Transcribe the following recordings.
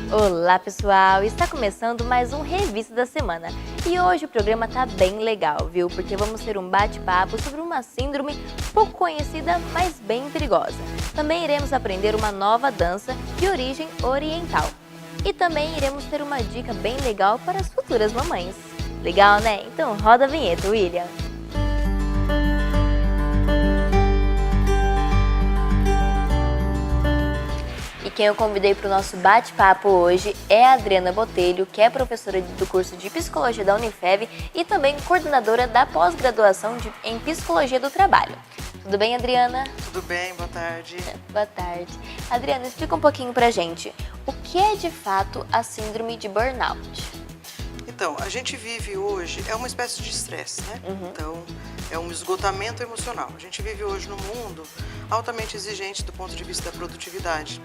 Olá pessoal, está começando mais um Revista da Semana e hoje o programa tá bem legal, viu? Porque vamos ter um bate-papo sobre uma síndrome pouco conhecida, mas bem perigosa. Também iremos aprender uma nova dança de origem oriental e também iremos ter uma dica bem legal para as futuras mamães. Legal, né? Então roda a vinheta, William! E quem eu convidei para o nosso bate-papo hoje é a Adriana Botelho, que é professora do curso de Psicologia da Unifev e também coordenadora da pós-graduação em Psicologia do Trabalho. Tudo bem, Adriana? Tudo bem, boa tarde. Boa tarde. Adriana, explica um pouquinho pra gente, o que é de fato a síndrome de burnout? Então, a gente vive hoje, é uma espécie de estresse, né? Então, é um esgotamento emocional. A gente vive hoje num mundo altamente exigente do ponto de vista da produtividade.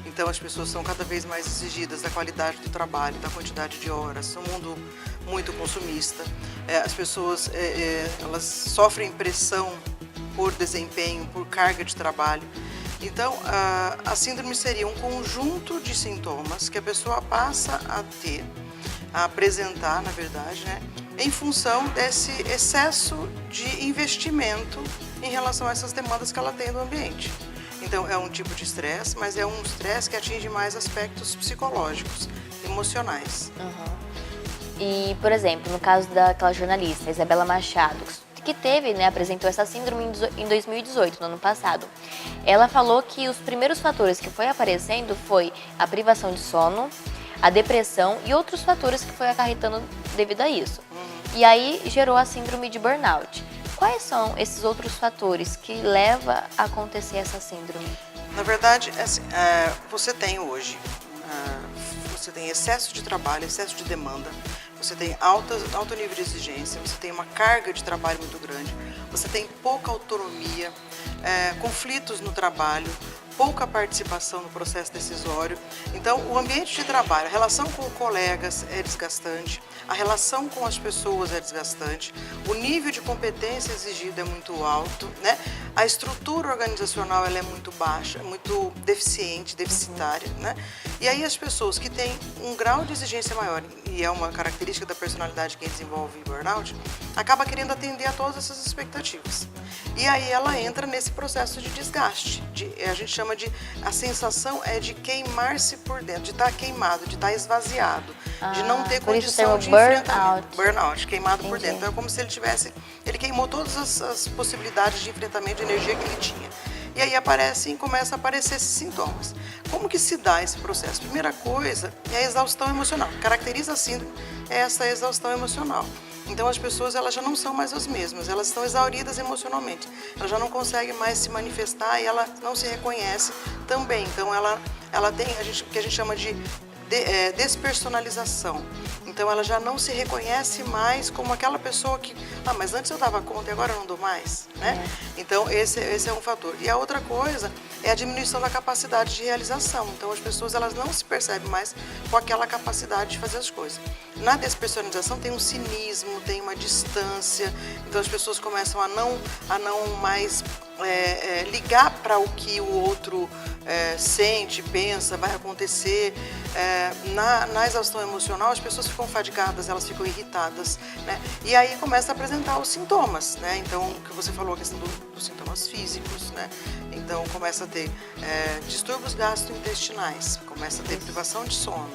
Então, as pessoas são cada vez mais exigidas da qualidade do trabalho, da quantidade de horas. É um mundo muito consumista. As pessoas elas sofrem pressão por desempenho, por carga de trabalho. Então, a síndrome seria um conjunto de sintomas que a pessoa passa a ter, a apresentar, na verdade, né, em função desse excesso de investimento em relação a essas demandas que ela tem do ambiente. Então, é um tipo de estresse, mas é um estresse que atinge mais aspectos psicológicos, emocionais. E, por exemplo, no caso daquela jornalista, Isabela Machado, que teve, né, apresentou essa síndrome em 2018, no ano passado. Ela falou que os primeiros fatores que foi aparecendo foi a privação de sono, a depressão e outros fatores que foi acarretando devido a isso. E aí gerou a síndrome de burnout. Quais são esses outros fatores que levam a acontecer essa síndrome? Na verdade, assim, você tem hoje, você tem excesso de trabalho, excesso de demanda, você tem alto nível de exigência, você tem uma carga de trabalho muito grande, você tem pouca autonomia, conflitos no trabalho, pouca participação no processo decisório. Então, o ambiente de trabalho, a relação com colegas é desgastante, a relação com as pessoas é desgastante, o nível de competência exigido é muito alto, né? A estrutura organizacional ela é muito baixa, muito deficitária, né? E aí as pessoas que têm um grau de exigência maior, e é uma característica da personalidade que desenvolve burnout, acaba querendo atender a todas essas expectativas. E aí ela entra nesse processo de desgaste, a gente chama a sensação é de queimar-se por dentro, de estar queimado, de estar esvaziado, de não ter condição de enfrentamento. Burnout, queimado por dentro. Então é como se ele queimou todas as possibilidades de enfrentamento de energia que ele tinha. E aí começa a aparecer esses sintomas. Como que se dá esse processo? Primeira coisa é a exaustão emocional. Caracteriza a síndrome essa exaustão emocional. Então as pessoas elas já não são mais as mesmas, elas estão exauridas emocionalmente, elas já não conseguem mais se manifestar e ela não se reconhece também. Então ela tem o que a gente chama de despersonalização. Então ela já não se reconhece mais como aquela pessoa que, mas antes eu dava conta e agora eu não dou mais, né? Então esse é um fator. E a outra coisa é a diminuição da capacidade de realização. Então as pessoas elas não se percebem mais com aquela capacidade de fazer as coisas. Na despersonalização tem um cinismo, tem uma distância. Então as pessoas começam a não mais ligar para o que o outro sente, pensa, vai acontecer. Na exaustão emocional, as pessoas ficam fadigadas, elas ficam irritadas, né? E aí começa a apresentar os sintomas, né? Então, o que você falou, a questão dos sintomas físicos, né? Então, começa a ter distúrbios gastrointestinais, começa a ter privação de sono,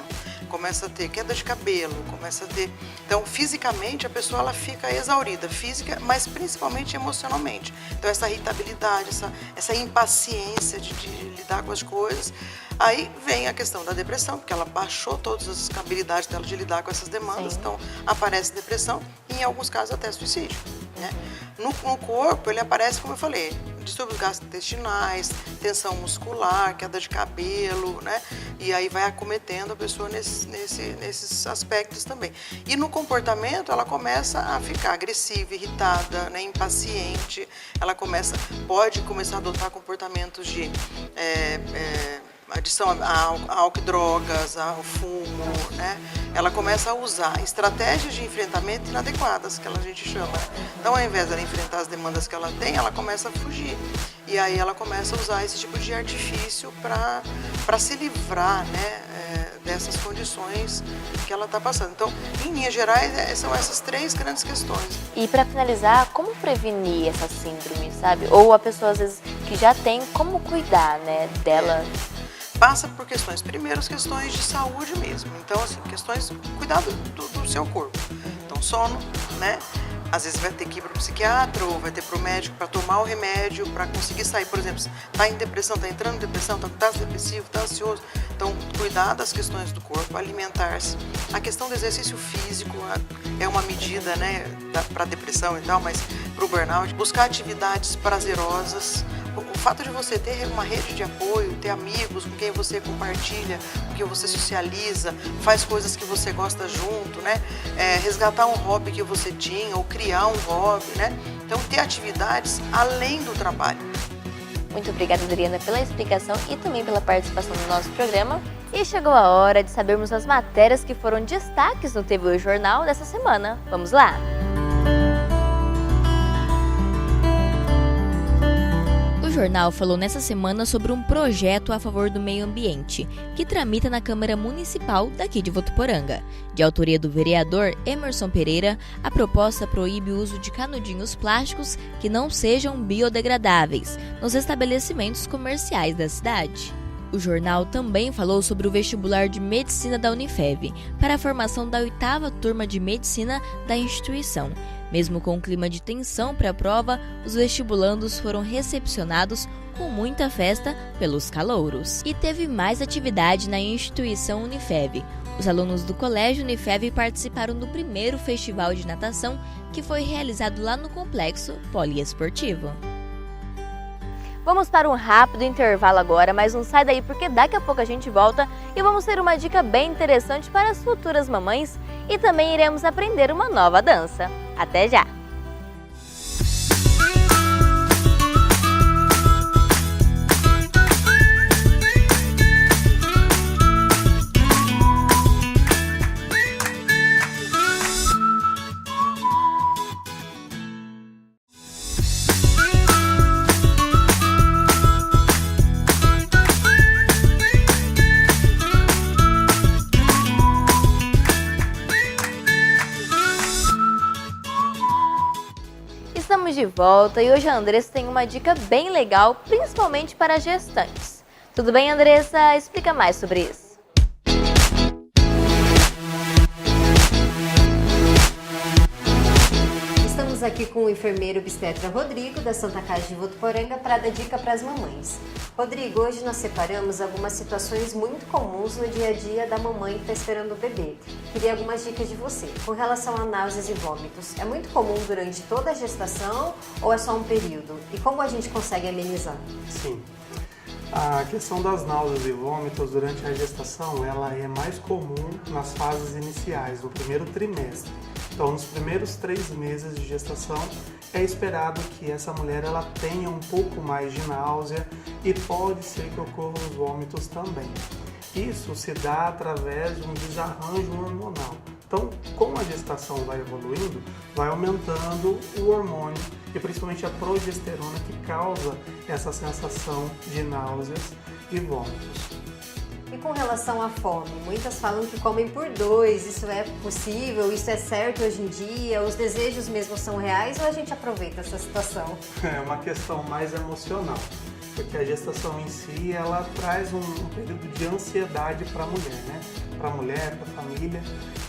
começa a ter queda de cabelo, começa a ter... Então, fisicamente, a pessoa ela fica exaurida, física, mas principalmente emocionalmente. Então, essa irritabilidade, essa impaciência de lidar com as coisas. Aí vem a questão da depressão, porque ela baixou todas as habilidades dela de lidar com essas demandas. Sim. Então, aparece depressão e, em alguns casos, até suicídio, né? No corpo, ele aparece, como eu falei, distúrbios gastrointestinais, tensão muscular, queda de cabelo, né? E aí vai acometendo a pessoa nesses aspectos também. E no comportamento, ela começa a ficar agressiva, irritada, né? Impaciente. Ela pode começar a adotar comportamentos de adição a álcool e drogas, ao fumo, né? Ela começa a usar estratégias de enfrentamento inadequadas, que a gente chama. Então, ao invés dela enfrentar as demandas que ela tem, ela começa a fugir. E aí ela começa a usar esse tipo de artifício para se livrar, né, dessas condições que ela está passando. Então, em linhas gerais, são essas 3 grandes questões. E para finalizar, como prevenir essa síndrome, sabe? Ou a pessoa, às vezes, que já tem, como cuidar, né, dela? Passa por questões, primeiro, as questões de saúde mesmo. Então, assim, questões, cuidado do seu corpo. Então, sono, né? Às vezes vai ter que ir para o psiquiatra ou vai ter para o médico para tomar o remédio, para conseguir sair. Por exemplo, está em depressão, está entrando em depressão, está depressivo, está ansioso. Então, cuidar das questões do corpo, alimentar-se. A questão do exercício físico é uma medida, né, para depressão e tal, mas para o burnout. Buscar atividades prazerosas. O fato de você ter uma rede de apoio, ter amigos com quem você compartilha, com quem você socializa, faz coisas que você gosta junto, né? Resgatar um hobby que você tinha ou criar um hobby, né? Então, ter atividades além do trabalho. Muito obrigada, Adriana, pela explicação e também pela participação no nosso programa. E chegou a hora de sabermos as matérias que foram destaques no TV O Jornal dessa semana. Vamos lá? O jornal falou nessa semana sobre um projeto a favor do meio ambiente, que tramita na Câmara Municipal daqui de Votuporanga. De autoria do vereador Emerson Pereira, a proposta proíbe o uso de canudinhos plásticos que não sejam biodegradáveis nos estabelecimentos comerciais da cidade. O jornal também falou sobre o vestibular de medicina da Unifev, para a formação da 8ª turma de medicina da instituição. Mesmo com um clima de tensão para a prova, os vestibulandos foram recepcionados com muita festa pelos calouros. E teve mais atividade na instituição Unifev. Os alunos do Colégio Unifev participaram do primeiro festival de natação, que foi realizado lá no Complexo Poliesportivo. Vamos para um rápido intervalo agora, mas não sai daí porque daqui a pouco a gente volta e vamos ter uma dica bem interessante para as futuras mamães e também iremos aprender uma nova dança. Até já! Estamos de volta e hoje a Andressa tem uma dica bem legal, principalmente para gestantes. Tudo bem, Andressa? Explica mais sobre isso. Estamos aqui com o enfermeiro obstetra Rodrigo, da Santa Casa de Votuporanga, para dar dica para as mamães. Rodrigo, hoje nós separamos algumas situações muito comuns no dia a dia da mamãe que está esperando o bebê. Queria algumas dicas de você. Com relação a náuseas e vômitos, é muito comum durante toda a gestação ou é só um período? E como a gente consegue amenizar? Sim. A questão das náuseas e vômitos durante a gestação, ela é mais comum nas fases iniciais, no primeiro trimestre. Então, nos primeiros 3 meses de gestação, é esperado que essa mulher ela tenha um pouco mais de náusea e pode ser que ocorram os vômitos também. Isso se dá através de um desarranjo hormonal. Então, com a gestação vai evoluindo, vai aumentando o hormônio e principalmente a progesterona que causa essa sensação de náuseas e vômitos. E com relação à fome, muitas falam que comem por 2, isso é possível, isso é certo hoje em dia, os desejos mesmo são reais ou a gente aproveita essa situação? É uma questão mais emocional, porque a gestação em si, ela traz um período de ansiedade para a mulher, né? Para a mulher, para a família,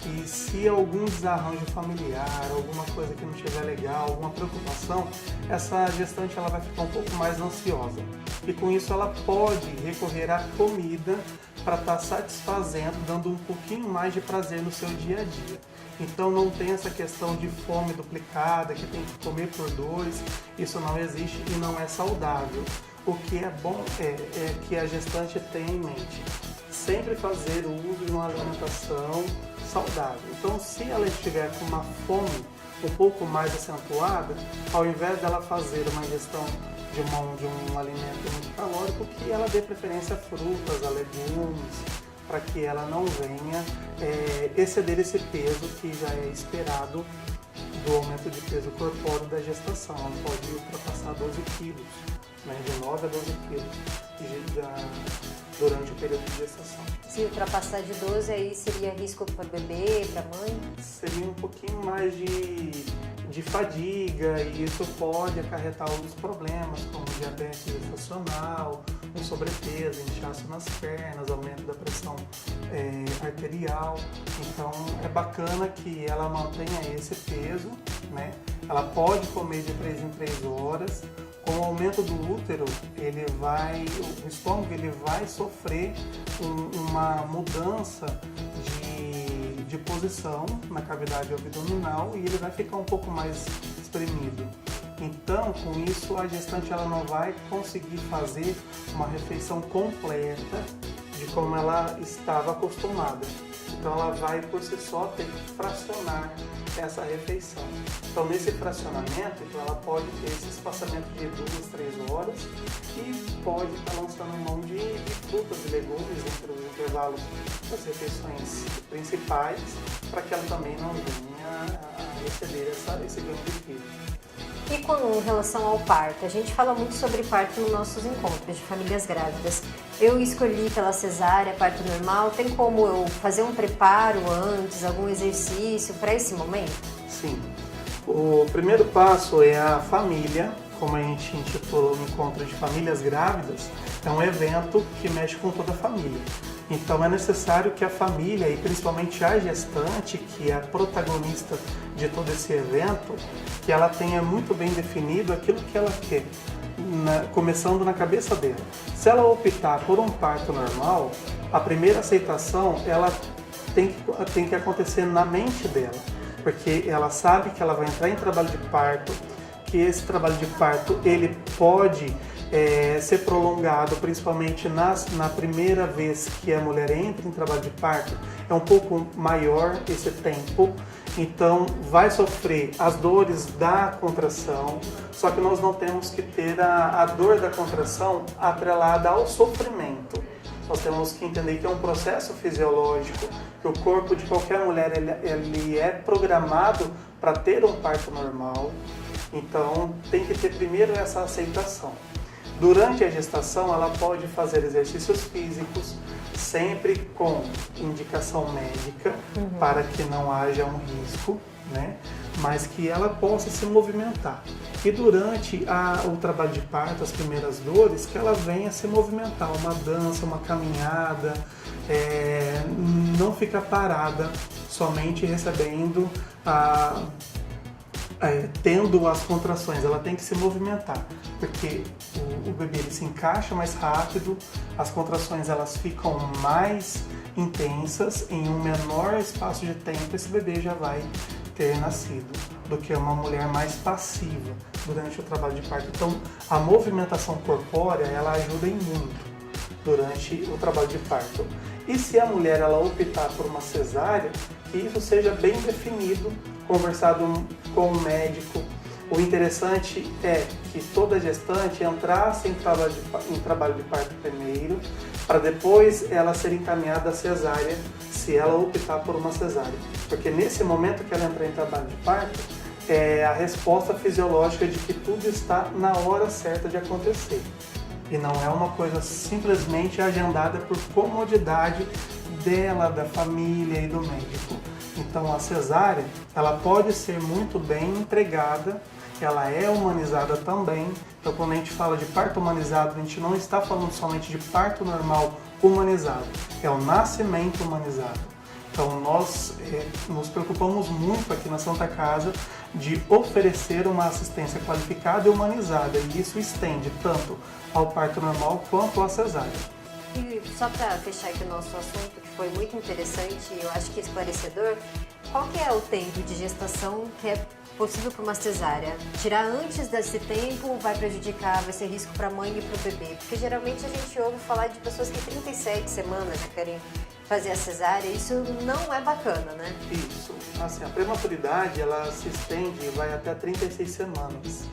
e se algum desarranjo familiar, alguma coisa que não estiver legal, alguma preocupação, essa gestante ela vai ficar um pouco mais ansiosa. E com isso ela pode recorrer à comida para estar satisfazendo, dando um pouquinho mais de prazer no seu dia a dia. Então não tem essa questão de fome duplicada, que tem que comer por 2, isso não existe e não é saudável. O que é bom é que a gestante tenha em mente sempre fazer o uso de uma alimentação saudável. Então, se ela estiver com uma fome um pouco mais acentuada, ao invés dela fazer uma ingestão de um alimento muito calórico, que ela dê preferência a frutas, a legumes, para que ela não venha exceder esse peso que já é esperado do aumento de peso corpóreo da gestação. Ela pode ultrapassar 12 quilos, né, de 9 a 12 quilos durante o período de gestação. Se ultrapassar de 12, aí seria risco para o bebê, para a mãe? Seria um pouquinho mais de fadiga e isso pode acarretar alguns problemas, como diabetes gestacional, um sobrepeso, inchaço nas pernas, aumento da pressão arterial. Então é bacana que ela mantenha esse peso, né? Ela pode comer de 3 em 3 horas. Com o aumento do útero, o estômago ele vai sofrer uma mudança de posição na cavidade abdominal e ele vai ficar um pouco mais espremido. Então, com isso, a gestante ela não vai conseguir fazer uma refeição completa de como ela estava acostumada. Então, ela vai, por si só, ter que fracionar essa refeição. Então, nesse fracionamento, ela pode ter esse espaçamento de 2, 3 horas e pode estar lançando mão de frutas e legumes entre os intervalos das refeições principais, para que ela também não venha a exceder esse ganho de peso. E com relação ao parto, a gente fala muito sobre parto nos nossos encontros de famílias grávidas. Eu escolhi pela cesárea, parto normal, tem como eu fazer um preparo antes, algum exercício para esse momento? Sim. O primeiro passo é a família, como a gente intitula o encontro de famílias grávidas, é um evento que mexe com toda a família. Então é necessário que a família, e principalmente a gestante, que é a protagonista de todo esse evento, que ela tenha muito bem definido aquilo que ela quer, começando na cabeça dela. Se ela optar por um parto normal, a primeira aceitação ela tem que acontecer na mente dela, porque ela sabe que ela vai entrar em trabalho de parto, que esse trabalho de parto ele pode ser prolongado, principalmente na primeira vez que a mulher entra em trabalho de parto, é um pouco maior esse tempo, então vai sofrer as dores da contração, só que nós não temos que ter a dor da contração atrelada ao sofrimento. Nós temos que entender que é um processo fisiológico, que o corpo de qualquer mulher ele é programado para ter um parto normal, então tem que ter primeiro essa aceitação. Durante a gestação, ela pode fazer exercícios físicos, sempre com indicação médica, para que não haja um risco, né? Mas que ela possa se movimentar. E durante o trabalho de parto, as primeiras dores, que ela venha se movimentar, uma dança, uma caminhada, não ficar parada, somente recebendo tendo as contrações, ela tem que se movimentar, porque o bebê ele se encaixa mais rápido, as contrações elas ficam mais intensas, em um menor espaço de tempo esse bebê já vai ter nascido, do que uma mulher mais passiva durante o trabalho de parto. Então, a movimentação corpórea, ela ajuda em muito durante o trabalho de parto. E se a mulher ela optar por uma cesárea, que isso seja bem definido, conversado com o médico. O interessante é que toda gestante entrasse em trabalho de parto primeiro, para depois ela ser encaminhada à cesárea, se ela optar por uma cesárea. Porque nesse momento que ela entrar em trabalho de parto, é a resposta fisiológica de que tudo está na hora certa de acontecer. E não é uma coisa simplesmente agendada por comodidade dela, da família e do médico. Então a cesárea, ela pode ser muito bem empregada, ela é humanizada também. Então quando a gente fala de parto humanizado, a gente não está falando somente de parto normal humanizado, é o nascimento humanizado. Então nós nos preocupamos muito aqui na Santa Casa de oferecer uma assistência qualificada e humanizada, e isso estende tanto ao parto normal quanto à cesárea. E só para fechar aqui o nosso assunto, que foi muito interessante e eu acho que esclarecedor, qual que é o tempo de gestação que é possível para uma cesárea? Tirar antes desse tempo vai prejudicar, vai ser risco para a mãe e para o bebê? Porque geralmente a gente ouve falar de pessoas que 37 semanas já querem fazer a cesárea, isso não é bacana, né? Isso, assim, a prematuridade ela se estende e vai até 36 semanas.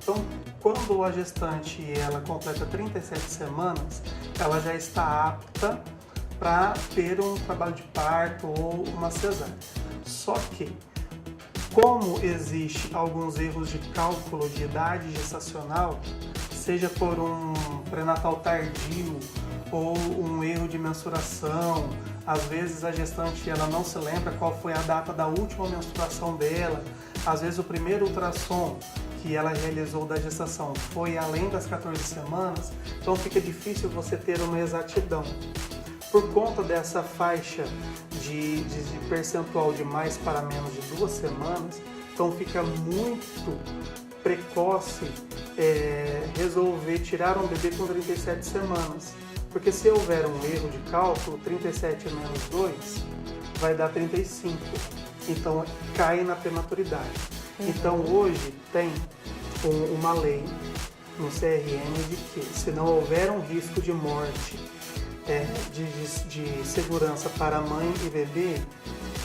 Então, quando a gestante ela completa 37 semanas, ela já está apta para ter um trabalho de parto ou uma cesárea. Só que, como existe alguns erros de cálculo de idade gestacional, seja por um pré-natal tardio ou um erro de mensuração. Às vezes a gestante ela não se lembra qual foi a data da última menstruação dela. Às vezes o primeiro ultrassom que ela realizou da gestação foi além das 14 semanas, então fica difícil você ter uma exatidão. Por conta dessa faixa de percentual de mais para menos de 2 semanas, então fica muito precoce resolver tirar um bebê com 37 semanas. Porque se houver um erro de cálculo, 37 menos 2 vai dar 35. Então cai na prematuridade. Então hoje tem uma lei no CRM de que se não houver um risco de morte de segurança para mãe e bebê,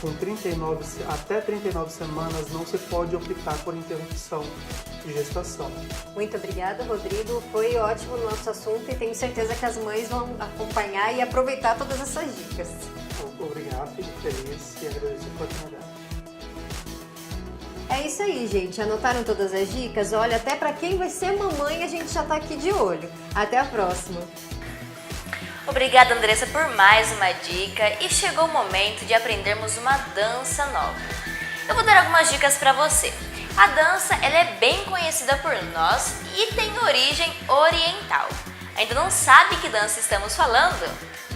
com até 39 semanas não se pode optar por interrupção de gestação. Muito obrigada, Rodrigo. Foi ótimo o nosso assunto e tenho certeza que as mães vão acompanhar e aproveitar todas essas dicas. Obrigado, fico feliz e agradeço a oportunidade. É isso aí, gente. Anotaram todas as dicas? Olha, até para quem vai ser mamãe, a gente já tá aqui de olho. Até a próxima. Obrigada, Andressa, por mais uma dica e chegou o momento de aprendermos uma dança nova. Eu vou dar algumas dicas para você. A dança ela é bem conhecida por nós e tem origem oriental. Ainda não sabe que dança estamos falando?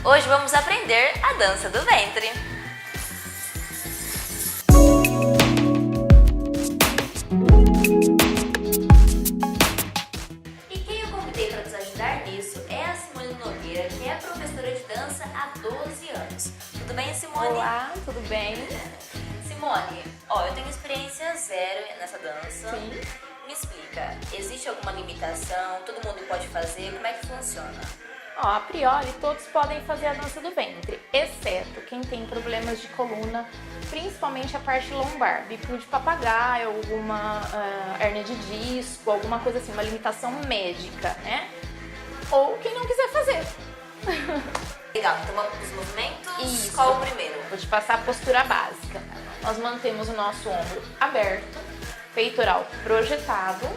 Hoje vamos aprender a dança do ventre. E quem eu convidei para nos ajudar nisso é a Simone Nogueira, que é professora de dança há 12 anos. Tudo bem, Simone? Olá, tudo bem? Simone, eu tenho experiência zero nessa dança. Sim. Me explica, existe alguma limitação? Todo mundo pode fazer? Como é que funciona? A priori, todos podem fazer a dança do ventre, exceto quem tem problemas de coluna, principalmente a parte lombar, bico de papagaio, alguma hérnia de disco, alguma coisa assim, uma limitação médica, né? Ou quem não quiser fazer. Legal, então vamos para os movimentos. Isso. Qual o primeiro? Vou te passar a postura básica. Nós mantemos o nosso ombro aberto, peitoral projetado,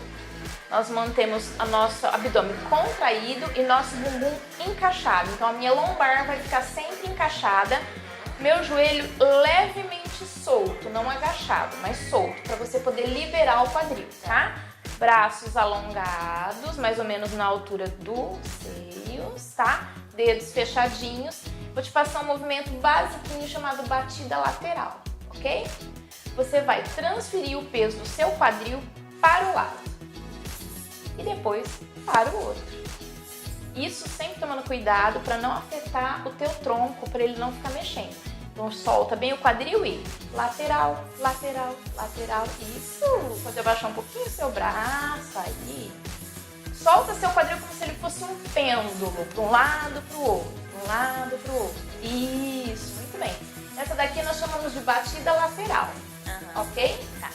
nós mantemos o nosso abdômen contraído e nosso bumbum encaixado. Então a minha lombar vai ficar sempre encaixada, meu joelho levemente solto, não agachado, mas solto, para você poder liberar o quadril, tá? Braços alongados, mais ou menos na altura dos seios, tá? Dedos fechadinhos. Vou te passar um movimento basiquinho chamado batida lateral, ok? Você vai transferir o peso do seu quadril para o lado e depois para o outro. Isso sempre tomando cuidado para não afetar o teu tronco, para ele não ficar mexendo. Então solta bem o quadril e lateral, lateral, lateral. Isso! Pode abaixar um pouquinho o seu braço, aí. Solta seu quadril como se ele fosse um pêndulo, para um lado, para o outro, para um lado, para o outro. Isso, muito bem. Essa daqui nós chamamos de batida lateral, ok? Tá.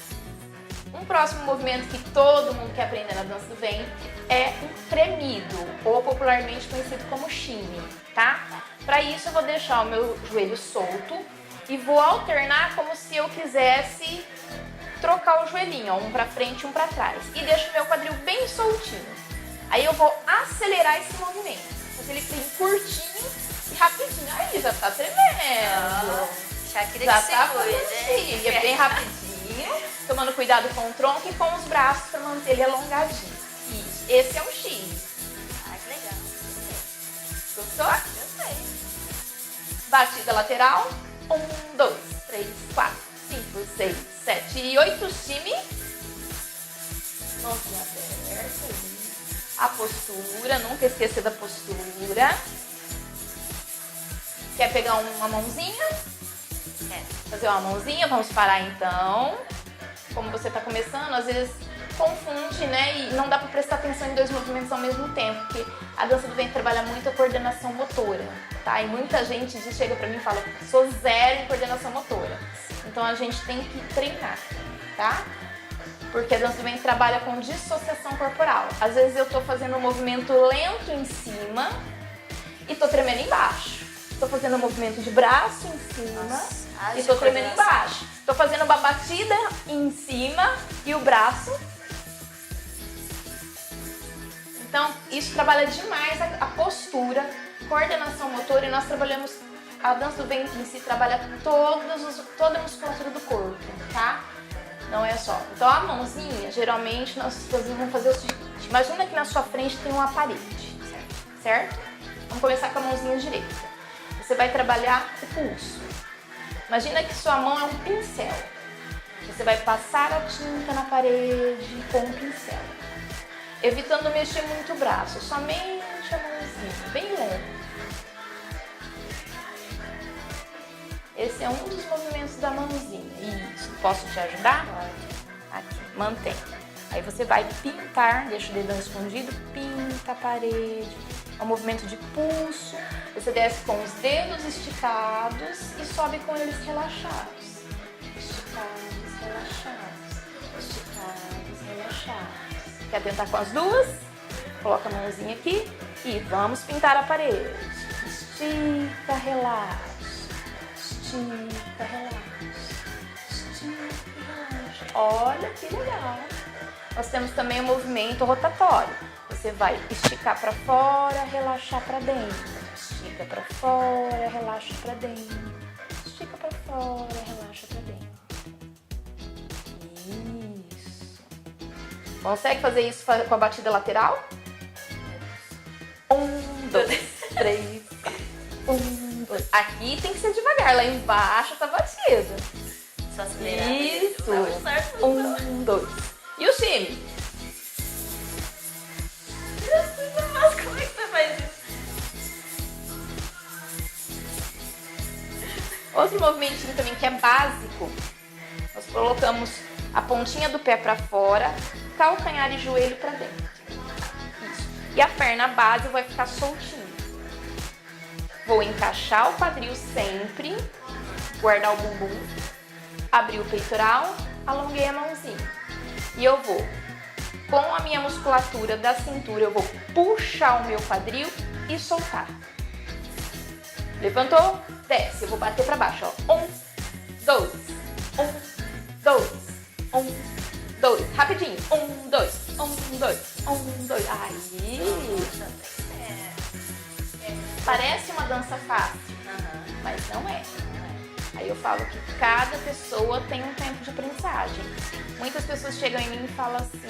Um próximo movimento que todo mundo quer aprender na dança do ventre é um tremido, ou popularmente conhecido como shimmy, tá? Para isso eu vou deixar o meu joelho solto e vou alternar como se eu quisesse trocar o joelhinho, um para frente e um para trás. E deixo o meu quadril bem soltinho. Aí eu vou acelerar esse movimento, fazer ele bem curtinho e rapidinho. Aí já tá tremendo. Shakira Já que tá segura, fazendo né? bem rapidinho, tomando cuidado com o tronco e com os braços para manter ele alongadinho. Isso, esse é um X. Ai, que legal. Gostou? Gostei. Batida lateral. 1, 2, 3, 4, 5, 6, 7 e 8. Shimmy. Mãozinha aberta. A postura, nunca esquecer da postura. Quer pegar uma mãozinha? Fazer uma mãozinha, vamos parar então. Como você está começando, às vezes confunde, né? E não dá para prestar atenção em dois movimentos ao mesmo tempo, porque a dança do ventre trabalha muito a coordenação motora, tá? E muita gente chega para mim e fala, sou zero em coordenação motora. Então a gente tem que treinar, tá? Porque a dança do ventre trabalha com dissociação corporal. Às vezes eu tô fazendo um movimento lento em cima e tô tremendo embaixo. Tô fazendo um movimento de braço em cima e tô tremendo embaixo. Tô fazendo uma batida em cima e o braço. Então, isso trabalha demais a postura, coordenação motora e nós trabalhamos, a dança do ventre em si trabalha toda a musculatura do corpo, tá? Não é só. Então a mãozinha, geralmente nós vamos fazer o seguinte, imagina que na sua frente tem uma parede, certo? Vamos começar com a mãozinha direita. Você vai trabalhar o pulso. Imagina que sua mão é um pincel. Você vai passar a tinta na parede com um pincel, evitando mexer muito o braço, somente a mãozinha, bem leve. Esse é um dos movimentos da mãozinha. Isso. Posso te ajudar? Pode. Aqui, mantém. Aí você vai pintar, deixa o dedão escondido, pinta a parede. É um movimento de pulso. Você desce com os dedos esticados e sobe com eles relaxados. Esticados, relaxados. Esticados, relaxados. Quer tentar com as duas? Coloca a mãozinha aqui e vamos pintar a parede. Estica, relaxa. Estica, relaxa. Estica, relaxa. Olha que legal. Nós temos também o movimento rotatório. Você vai esticar para fora, relaxar para dentro. Estica para fora, relaxa para dentro. Estica para fora, relaxa para dentro. Isso. Consegue fazer isso com a batida lateral? 1, 2, 3. 1, 2. Aqui tem que ser devagar, lá embaixo tá batida. Só acelerar. Isso. Vamos certo. 1, 2. E o time? Como é que você faz isso? Outro movimentinho também que é básico. Nós colocamos a pontinha do pé para fora, calcanhar e joelho para dentro. Isso. E a perna base vai ficar soltinha. Vou encaixar o quadril sempre, guardar o bumbum, abrir o peitoral, alonguei a mãozinha. E eu vou, com a minha musculatura da cintura, eu vou puxar o meu quadril e soltar. Levantou, desce. Eu vou bater para baixo, ó. 1, 2, 1, 2, 1, 2. Rapidinho. 1, 2, 1, 2, 1, 2. Aí. Parece uma dança fácil, mas não é. Aí eu falo que cada pessoa tem um tempo de aprendizagem. Muitas pessoas chegam em mim e falam assim,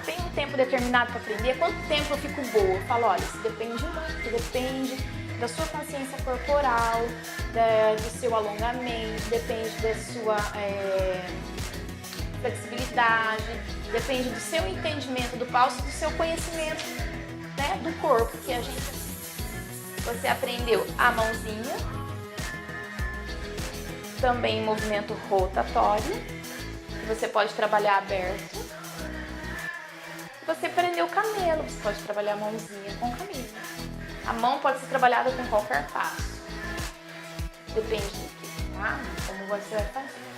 tem um tempo determinado para aprender, quanto tempo eu fico boa? Eu falo, olha, isso depende muito, depende da sua consciência corporal, do seu alongamento, depende da sua flexibilidade, depende do seu entendimento do pulso, do seu conhecimento, né, do corpo, que a gente... Você aprendeu a mãozinha, também movimento rotatório, que você pode trabalhar aberto. Você aprendeu o camelo, você pode trabalhar a mãozinha com o camelo. A mão pode ser trabalhada com qualquer passo. Depende do que, tá? Como você vai fazer.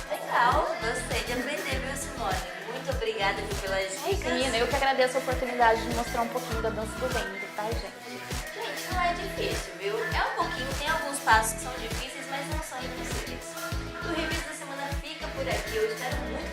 Legal, gostei de aprender, viu, Simone? Muito obrigada pelas dicas. Imagina, eu que agradeço a oportunidade de mostrar um pouquinho da dança do ventre, tá, gente? Gente, não é difícil, viu? É um pouquinho, tem alguns passos que são difíceis, mas não são impossíveis. O Revista da Semana fica por aqui. Eu espero muito